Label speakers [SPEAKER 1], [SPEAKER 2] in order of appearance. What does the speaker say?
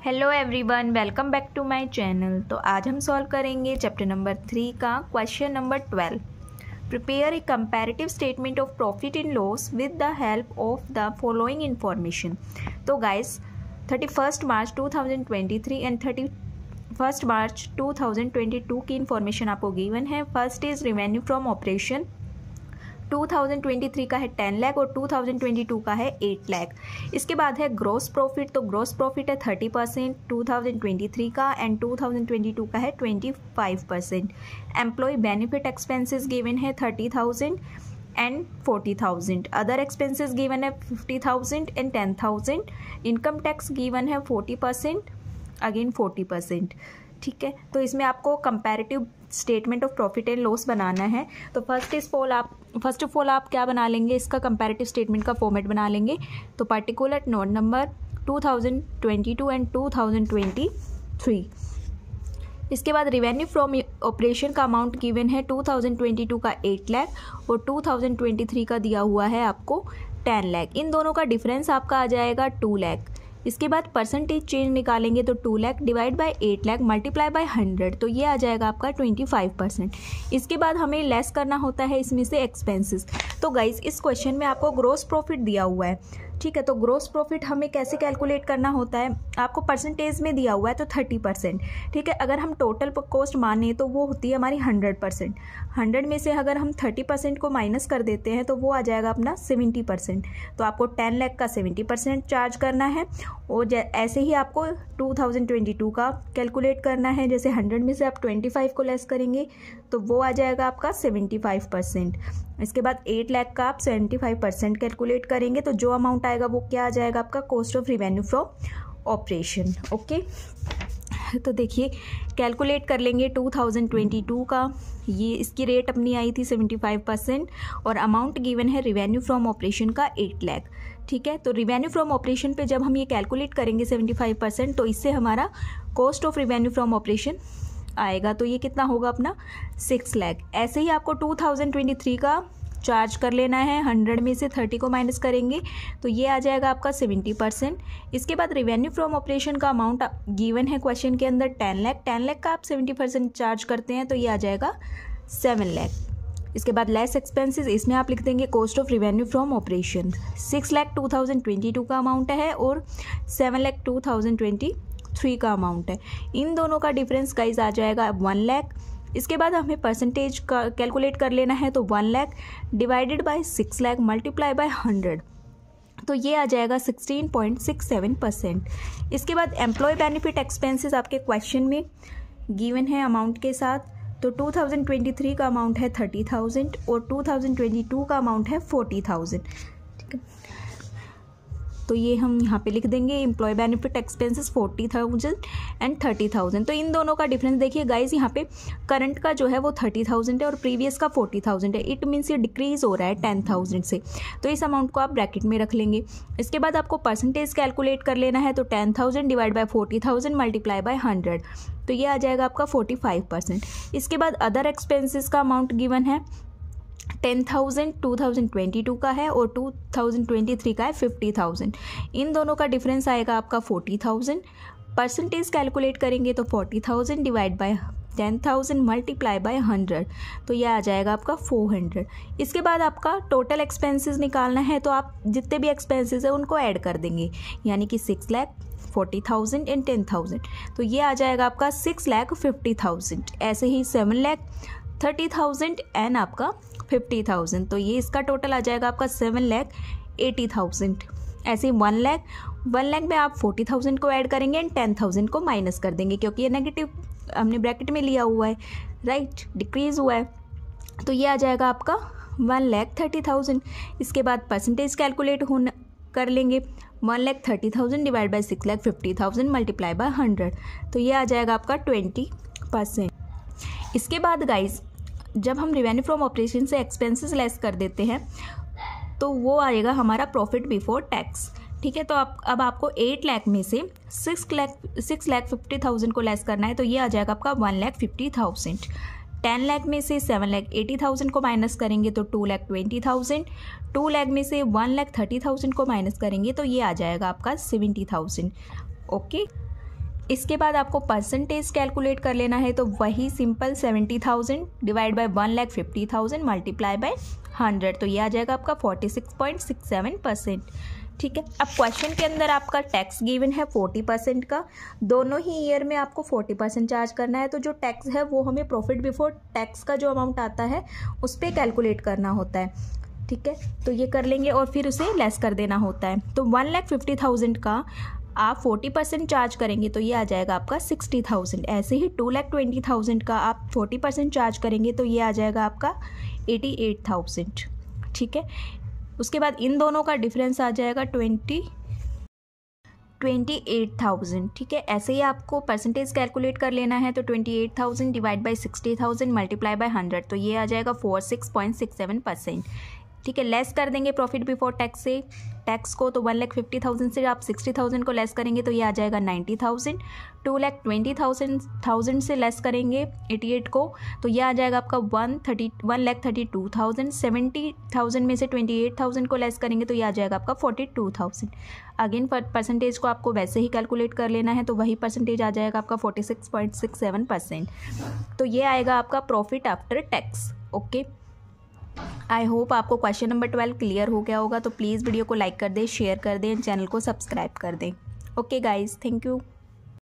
[SPEAKER 1] Hello everyone, welcome back to my channel. तो आज हम सॉल्व करेंगे चैप्टर नंबर 3 का question number 12। Prepare a comparative statement of profit and loss with the help of the following information. तो guys 31 March 2023 and 31 March 2022 की information आपको given है। First is revenue from operation 2023 का है 10 लाख और 2022 का है 8 लाख। इसके बाद है ग्रॉस प्रॉफिट। तो ग्रॉस प्रॉफिट है 30% 2023 का एंड 2022 का है 25%। एम्प्लॉय बेनिफिट एक्सपेंसेस गिवन है 30,000 एंड 40,000। अदर एक्सपेंसेस गिवन है 50,000 एंड 10,000। इनकम टैक्स गिवन है 40%, अगेन 40%। ठीक है, तो इसमें आपको comparative statement of profit and loss बनाना है। तो फर्स्ट ऑफ ऑल आप क्या बना लेंगे, इसका कंपैरेटिव स्टेटमेंट का फॉर्मेट बना लेंगे। तो पर्टिकुलर नोट नंबर 2022 एंड 2023। इसके बाद रेवेन्यू फ्रॉम ऑपरेशन का अमाउंट गिवन है 2022 का 8 लाख और 2023 का दिया हुआ है आपको 10 लाख। इन दोनों का डिफरेंस आपका आ जाएगा 2 लाख। इसके बाद परसेंटेज चेंज निकालेंगे तो 2 lakh divide by 8 lakh multiply by 100, तो ये आ जाएगा आपका 25%। इसके बाद हमें लेस करना होता है इसमें से एक्सपेंसेस। तो गाइस इस क्वेश्चन में आपको ग्रॉस प्रॉफिट दिया हुआ है, ठीक है। तो ग्रॉस प्रॉफिट हमें कैसे कैलकुलेट करना होता है, आपको परसेंटेज में दिया हुआ है तो 30%, ठीक है। अगर हम टोटल कॉस्ट माने तो वो होती है हमारी 100%। 100 में से अगर हम 30% को माइनस कर देते हैं तो वो आ जाएगा अपना 70%। तो आपको 10 लाख का 70% चार्ज करना है और ऐसे ही आपको 2022 का कैलकुलेट करना है। जैसे 100 में से आप 25 को लेस करेंगे तो वो आ जाएगा आपका 75%। इसके बाद 8 लाख का आप 75% कैलकुलेट करेंगे तो जो अमाउंट आएगा वो क्या आ जाएगा आपका cost of revenue from operation. Okay, तो देखिए कैलकुलेट कर लेंगे 2022 का। ये इसकी रेट अपनी आई थी 75% और अमाउंट गिवन है रेवेन्यू फ्रॉम ऑपरेशन का 8 लाख, ठीक है। तो रेवेन्यू फ्रॉम ऑपरेशन पे जब हम ये कैलकुलेट करेंगे 75%, तो इससे हमारा cost of revenue from operation आएगा। तो ये कितना होगा अपना 6 लाख। ऐसे ही आपको 2023 का चार्ज कर लेना है। 100 में से 30 को माइनस करेंगे तो ये आ जाएगा आपका 70%। इसके बाद रेवेन्यू फ्रॉम ऑपरेशन का अमाउंट गिवन है क्वेश्चन के अंदर 10 लाख। 10 लाख का आप 70% चार्ज करते हैं तो ये आ जाएगा 7 लाख। इसके बाद लेस एक्सपेंसेस, इसमें आप लिख देंगे cost of revenue from operation. 6 lakh 2022 का अमाउंट है और 7 लाख 2023 का अमाउंट है। इन दोनों का डिफरेंस गाइस आ जाएगा 1 लाख। इसके बाद हमें परसेंटेज का कैलकुलेट कर लेना है। तो 1 lakh divided by 6 lakh multiply by 100, तो ये आ जाएगा 16.67%। इसके बाद एम्प्लॉय बेनिफिट एक्सपेंसेस आपके क्वेश्चन में गिवन है अमाउंट के साथ। तो 2023 का अमाउंट है 30,000 और 2022 का अमाउंट है 40,000, ठीक है। तो ये हम यहाँ पे लिख देंगे एम्प्लॉय बेनिफिट एक्सपेंसेस 40,000 एंड 30,000। तो इन दोनों का डिफरेंस देखिए गाइस, यहाँ पे करंट का जो है वो 30,000 है और प्रीवियस का 40,000 है। इट मीन्स ये डिक्रीज हो रहा है 10,000 से, तो इस अमाउंट को आप ब्रैकेट में रख लेंगे। इसके बाद आपको परसेंटेज कैलकुलेट कर लेना है। तो 10,000 डिवाइड बाय 40,000 मल्टीप्लाई बाय 100, तो ये आ जाएगा आपका 45%। इसके बाद अदर एक्सपेंसेस का अमाउंट गिवन है 10,000 2022 का है और 2023 का है 50,000। इन दोनों का डिफरेंस आएगा आपका 40,000। परसेंटेज कैलकुलेट करेंगे तो 40,000 डिवाइड बाय 10,000 मल्टीप्लाई बाय 100, तो यह आ जाएगा आपका 400। इसके बाद आपका टोटल एक्सपेंसेस निकालना है। तो आप जितने भी एक्सपेंसेस है उनको ऐड कर देंगे, यानी कि 6 लाख 40,000 एंड 10,000, तो ये आ जाएगा आपका 6 लाख 50,000। ऐसे ही 7 लाख 30,000 एंड आपका 50,000, तो ये इसका टोटल आ जाएगा आपका 7 लाख 80,000। ऐसे 1 लाख में आप 40,000 को ऐड करेंगे एंड 10,000 को माइनस कर देंगे, क्योंकि ये नेगेटिव हमने ब्रैकेट में लिया हुआ है, राइट, डिक्रीज हुआ है। तो ये आ जाएगा आपका 1,30,000। इसके बाद परसेंटेज कैलकुलेट कर लेंगे। 1,30,000 डिवाइड बाई 6,50,000 मल्टीप्लाई बाय 100, तो ये आ जाएगा आपका 20%। इसके बाद गाइज जब हम रेवेन्यू फ्रॉम ऑपरेशन से एक्सपेंसेस लेस कर देते हैं तो वो आएगा हमारा प्रॉफिट बिफोर टैक्स, ठीक है। तो अब आपको 8 लाख में से 6,50,000 को लेस करना है, तो ये आ जाएगा आपका 1,50,000। 10 लाख में से 7,80,000 को माइनस करेंगे तो 2,20,000। 2 लाख में से 1,30,000 को माइनस करेंगे तो ये आ जाएगा आपका 70,000। ओके, इसके बाद आपको परसेंटेज कैलकुलेट कर लेना है, तो वही simple 70,000 divide by 1,50,000 multiply by 100, तो ये आ जाएगा आपका 46.67%। ठीक है। अब क्वेश्चन के अंदर आपका टैक्स गिवन है 40% का, दोनों ही ईयर में आपको 40% चार्ज करना है। तो जो टैक्स है वो हमें प्रॉफिट बिफोर टैक्स का जो अमाउंट आता है उस पर कैलकुलेट करना होता है। ठीक है, तो ये कर लेंगे और फिर उसे लेस कर देना होता है। तो 1,50,000 का आप 40% चार्ज करेंगे तो ये आ जाएगा आपका 60,000। ऐसे ही 2,20,000 का आप 40% चार्ज करेंगे तो ये आ जाएगा आपका 88,000। ठीक है, उसके बाद इन दोनों का डिफरेंस आ जाएगा 28,000। ठीक है, ऐसे ही आपको परसेंटेज कैलकुलेट कर लेना है। तो 28,000 डिवाइड बाई 60,000 मल्टीप्लाई बाय 100, तो ये आ जाएगा 46.67%। ठीक है, लेस कर देंगे प्रॉफिट बिफोर टैक्स से टैक्स को, तो 1,50,000 से आप 60,000 को लेस करेंगे तो ये आ जाएगा 90,000। 2,20,000 से लेस करेंगे 88 को तो ये आ जाएगा आपका 1,32,000। 70,000 में से 28,000 को लेस करेंगे तो ये आ जाएगा आपका 42,000। अगेन परसेंटेज को आपको वैसे ही कैलकुलेट कर लेना है, तो वही परसेंटेज आ जाएगा आपका 46.67%। तो ये आएगा आपका profit after tax. Okay, I hope आपको क्वेश्चन नंबर 12 क्लियर हो गया होगा। तो प्लीज़ वीडियो को लाइक कर दें, शेयर कर दें, चैनल को सब्सक्राइब कर दें। Okay guys, thank you.